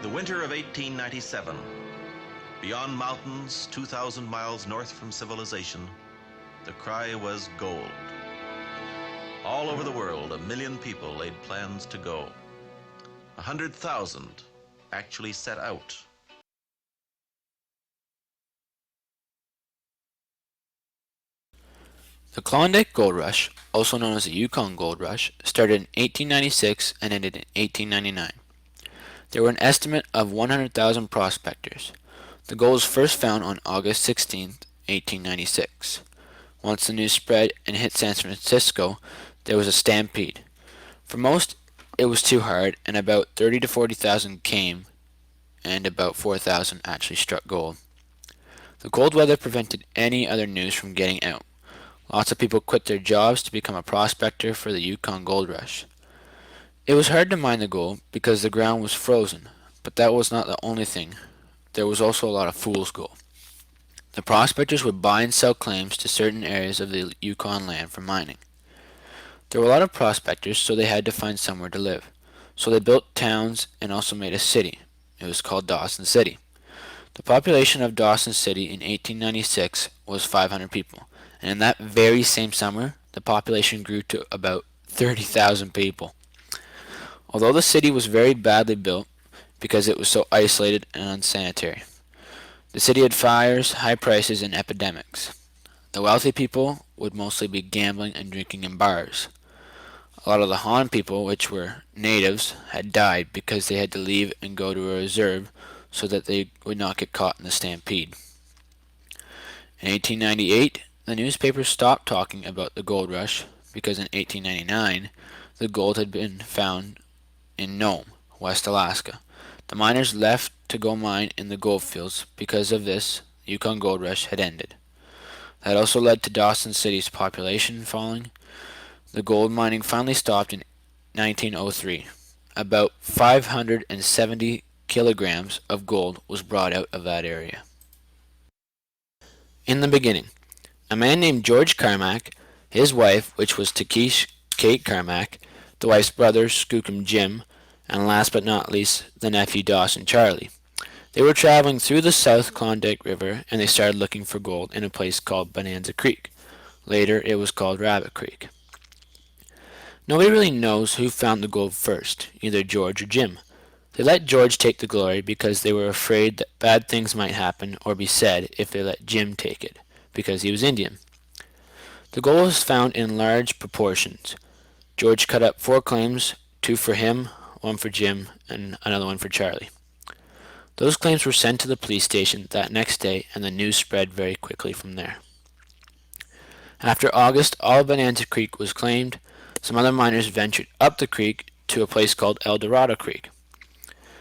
The winter of 1897. Beyond mountains, 2,000 miles north from civilization, the cry was gold. All over the world, 1 million people laid plans to go. 100,000 actually set out. The Klondike Gold Rush, also known as the Yukon Gold Rush, started in 1896 and ended in 1899. There were an estimate of 100,000 prospectors. The gold was first found on August 16, 1896. Once the news spread and hit San Francisco, there was a stampede. For most, it was too hard, and about 30 to 40,000 came, and about 4,000 actually struck gold. The cold weather prevented any other news from getting out. Lots of people quit their jobs to become a prospector for the Yukon Gold Rush. It was hard to mine the gold because the ground was frozen, but that was not the only thing. There was also a lot of fool's gold. The prospectors would buy and sell claims to certain areas of the Yukon land for mining. There were a lot of prospectors, so they had to find somewhere to live. So they built towns and also made a city. It was called Dawson City. The population of Dawson City in 1896 was 500 people, and in that very same summer, the population grew to about 30,000 people. Although the city was very badly built because it was so isolated and unsanitary. The city had fires, high prices, and epidemics. The wealthy people would mostly be gambling and drinking in bars. A lot of the Han people, which were natives, had died because they had to leave and go to a reserve so that they would not get caught in the stampede. In 1898, the newspapers stopped talking about the gold rush because in 1899, the gold had been found in Nome, West Alaska. The miners left to go mine in the gold fields. Because of this, the Yukon Gold Rush had ended. That also led to Dawson City's population falling. The gold mining finally stopped in 1903. About 570 kilograms of gold was brought out of that area. In the beginning, a man named George Carmack, his wife, which was Takish Kate Carmack, the wife's brother, Skookum Jim, and last but not least, the nephew Dawson Charlie. They were traveling through the South Klondike River and they started looking for gold in a place called Bonanza Creek. Later, it was called Rabbit Creek. Nobody really knows who found the gold first, either George or Jim. They let George take the glory because they were afraid that bad things might happen or be said if they let Jim take it, because he was Indian. The gold was found in large proportions. George cut up 4 claims, 2 for him, 1 for Jim, and another one for Charlie. Those claims were sent to the police station that next day, and the news spread very quickly from there. After August, all of Bonanza Creek was claimed. Some other miners ventured up the creek to a place called El Dorado Creek.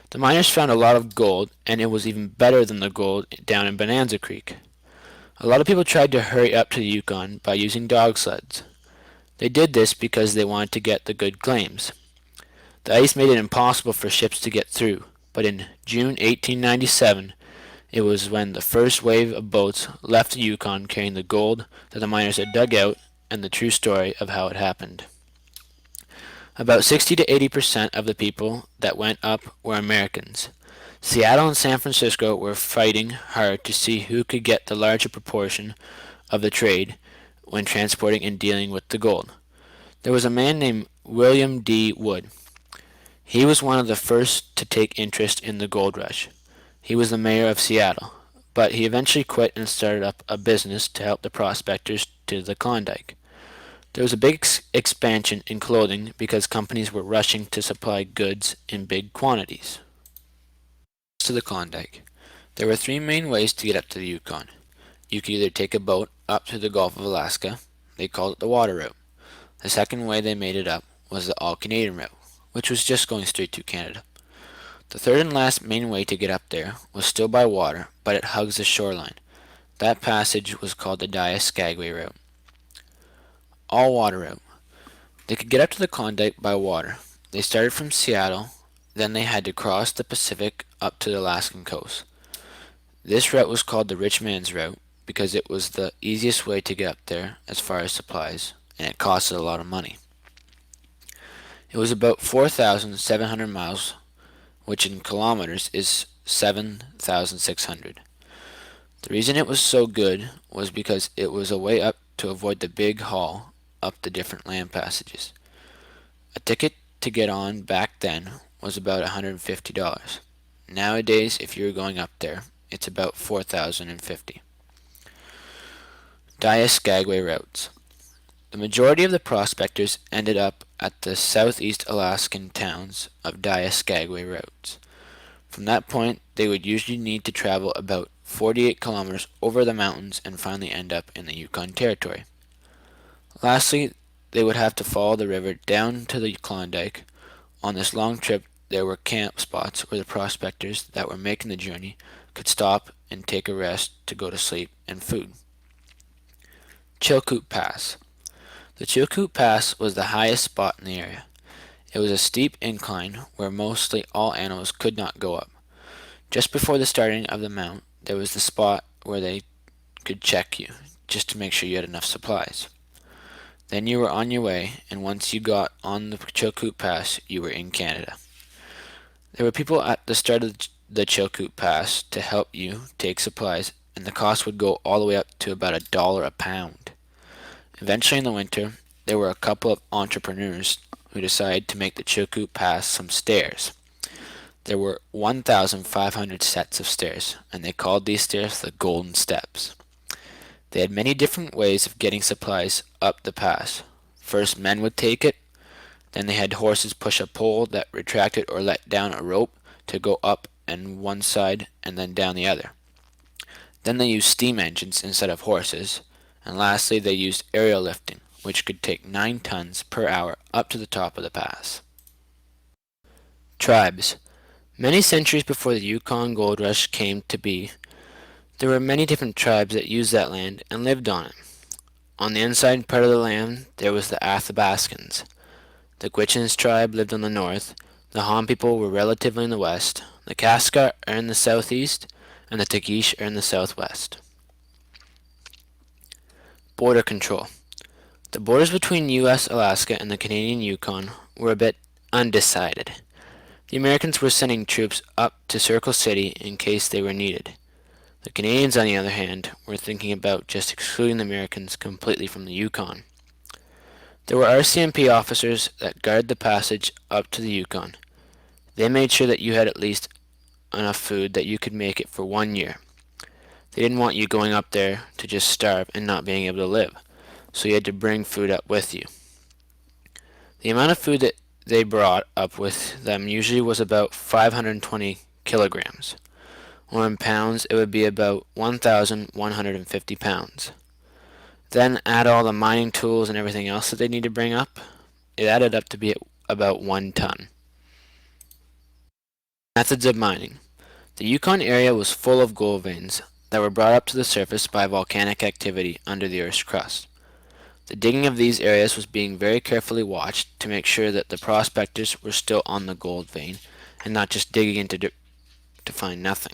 The miners found a lot of gold, and it was even better than the gold down in Bonanza Creek. A lot of people tried to hurry up to the Yukon by using dog sleds. They did this because they wanted to get the good claims. The ice made it impossible for ships to get through, but in June 1897, it was when the first wave of boats left the Yukon carrying the gold that the miners had dug out and the true story of how it happened. About 60 to 80% of the people that went up were Americans. Seattle and San Francisco were fighting hard to see who could get the larger proportion of the trade when transporting and dealing with the gold. There was a man named William D. Wood. He was one of the first to take interest in the gold rush. He was the mayor of Seattle, but he eventually quit and started up a business to help the prospectors to the Klondike. There was a big expansion in clothing because companies were rushing to supply goods in big quantities. To the Klondike. There were 3 main ways to get up to the Yukon. You could either take a boat up to the Gulf of Alaska. They called it the water route. The second way they made it up was the all-Canadian route, which was just going straight to Canada. The third and last main way to get up there was still by water, but it hugs the shoreline. That passage was called the Daya-Skagway route. All-water route. They could get up to the Klondike by water. They started from Seattle, then they had to cross the Pacific up to the Alaskan coast. This route was called the Rich Man's Route because it was the easiest way to get up there as far as supplies, and it costed a lot of money. It was about 4,700 miles, which in kilometers is 7,600. The reason it was so good was because it was a way up to avoid the big haul up the different land passages. A ticket to get on back then was about $150. Nowadays, if you're going up there, it's about $4,050. Skagway routes. The majority of the prospectors ended up at the southeast Alaskan towns of Skagway routes. From that point, they would usually need to travel about 48 kilometers over the mountains and finally end up in the Yukon Territory. Lastly, they would have to follow the river down to the Klondike. On this long trip, there were camp spots where the prospectors that were making the journey could stop and take a rest to go to sleep and food. Chilkoot Pass. The Chilkoot Pass was the highest spot in the area. It was a steep incline where mostly all animals could not go up. Just before the starting of the mount, there was the spot where they could check you, just to make sure you had enough supplies. Then you were on your way, and once you got on the Chilkoot Pass, you were in Canada. There were people at the start of the Chilkoot Pass to help you take supplies, and the cost would go all the way up to about $1 a pound. Eventually in the winter, there were a couple of entrepreneurs who decided to make the Chilkoot Pass some stairs. There were 1,500 sets of stairs, and they called these stairs the Golden Steps. They had many different ways of getting supplies up the pass. First, men would take it, then they had horses push a pole that retracted or let down a rope to go up and one side and then down the other. Then they used steam engines instead of horses, and lastly they used aerial lifting, which could take 9 tons per hour up to the top of the pass. Tribes. Many centuries before the Yukon Gold Rush came to be, there were many different tribes that used that land and lived on it. On the inside part of the land, there was the Athabascans. The Gwich'ins tribe lived on the north, the Han people were relatively in the west, the Kaskar are in the southeast, and the Tagish are in the southwest. Border control. The borders between U.S. Alaska and the Canadian Yukon were a bit undecided. The Americans were sending troops up to Circle City in case they were needed. The Canadians, on the other hand, were thinking about just excluding the Americans completely from the Yukon. There were RCMP officers that guarded the passage up to the Yukon. They made sure that you had at least enough food that you could make it for 1 year. They didn't want you going up there to just starve and not being able to live, so you had to bring food up with you. The amount of food that they brought up with them usually was about 520 kilograms, or in pounds it would be about 1,150 pounds. Then add all the mining tools and everything else that they need to bring up. It added up to be about 1 ton. Methods of mining. The Yukon area was full of gold veins that were brought up to the surface by volcanic activity under the Earth's crust. The digging of these areas was being very carefully watched to make sure that the prospectors were still on the gold vein and not just digging into dirt to find nothing.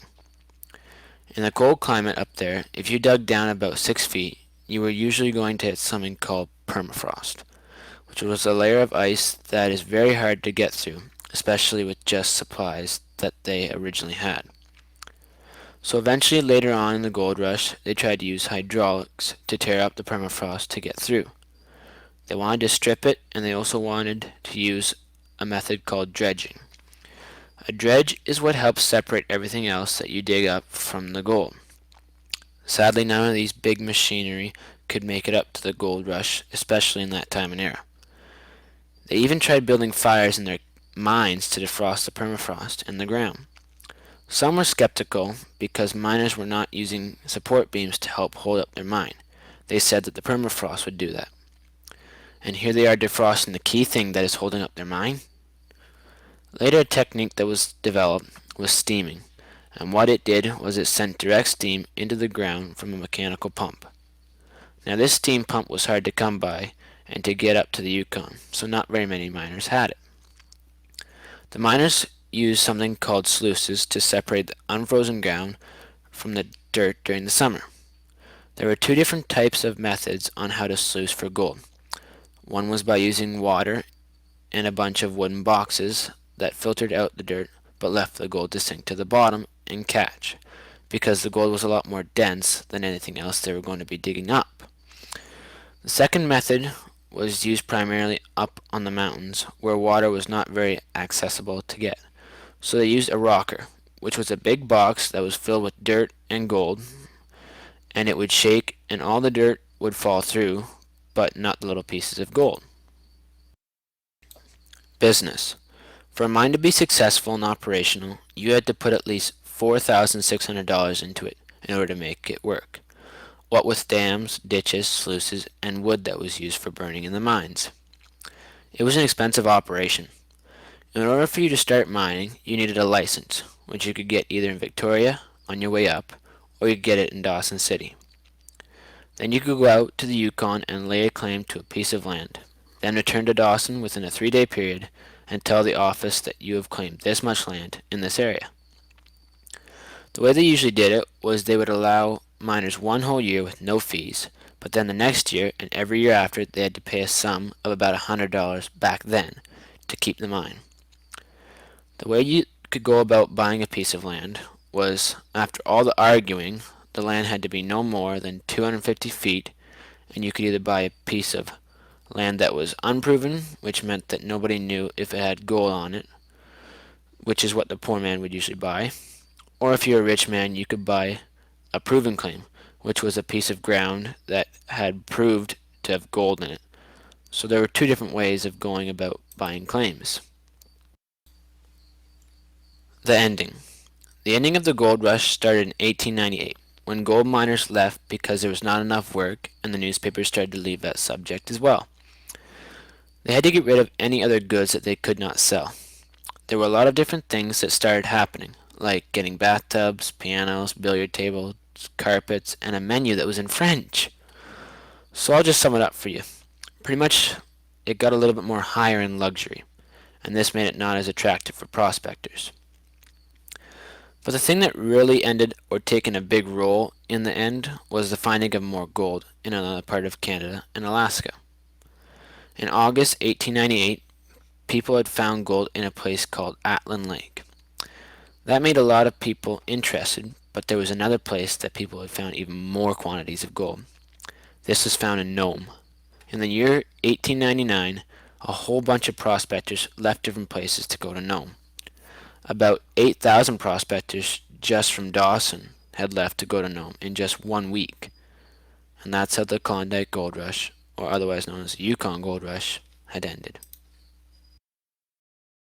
In the cold climate up there, if you dug down about 6 feet, you were usually going to hit something called permafrost, which was a layer of ice that is very hard to get through, especially with just supplies that they originally had. So eventually later on in the gold rush, they tried to use hydraulics to tear up the permafrost to get through. They wanted to strip it, and they also wanted to use a method called dredging. A dredge is what helps separate everything else that you dig up from the gold. Sadly, none of these big machinery could make it up to the gold rush, especially in that time and era. They even tried building fires in their mines to defrost the permafrost in the ground. Some were skeptical because miners were not using support beams to help hold up their mine. They said that the permafrost would do that. And here they are defrosting the key thing that is holding up their mine. Later, a technique that was developed was steaming, and what it did was it sent direct steam into the ground from a mechanical pump. Now this steam pump was hard to come by and to get up to the Yukon, so not very many miners had it. The miners used something called sluices to separate the unfrozen ground from the dirt during the summer. There were 2 different types of methods on how to sluice for gold. One was by using water and a bunch of wooden boxes that filtered out the dirt but left the gold to sink to the bottom and catch, because the gold was a lot more dense than anything else they were going to be digging up. The second method was used primarily up on the mountains where water was not very accessible to get. So they used a rocker, which was a big box that was filled with dirt and gold, and it would shake and all the dirt would fall through, but not the little pieces of gold. Business. For a mine to be successful and operational, you had to put at least $4,600 into it in order to make it work, what with dams, ditches, sluices, and wood that was used for burning in the mines. It was an expensive operation. In order for you to start mining, you needed a license, which you could get either in Victoria on your way up, or you could get it in Dawson City. Then you could go out to the Yukon and lay a claim to a piece of land, then return to Dawson within a 3-day period and tell the office that you have claimed this much land in this area. The way they usually did it was they would allow miners one whole year with no fees, but then the next year and every year after they had to pay a sum of about $100 back then to keep the mine. The way you could go about buying a piece of land was, after all the arguing, the land had to be no more than 250 feet, and you could either buy a piece of land that was unproven, which meant that nobody knew if it had gold on it, which is what the poor man would usually buy, or if you're a rich man, you could buy a proven claim, which was a piece of ground that had proved to have gold in it. So there were two different ways of going about buying claims. The ending. The ending of the gold rush started in 1898, when gold miners left because there was not enough work, and the newspapers started to leave that subject as well. They had to get rid of any other goods that they could not sell. There were a lot of different things that started happening, like getting bathtubs, pianos, billiard tables, carpets, and a menu that was in French. So I'll just sum it up for you. Pretty much, it got a little bit more higher in luxury, and this made it not as attractive for prospectors. But the thing that really ended or taken a big role in the end was the finding of more gold in another part of Canada and Alaska. In August 1898, people had found gold in a place called Atlin Lake. That made a lot of people interested, but there was another place that people had found even more quantities of gold. This was found in Nome. In the year 1899, a whole bunch of prospectors left different places to go to Nome. About 8,000 prospectors just from Dawson had left to go to Nome in just 1 week. And that's how the Klondike Gold Rush, or otherwise known as the Yukon Gold Rush, had ended.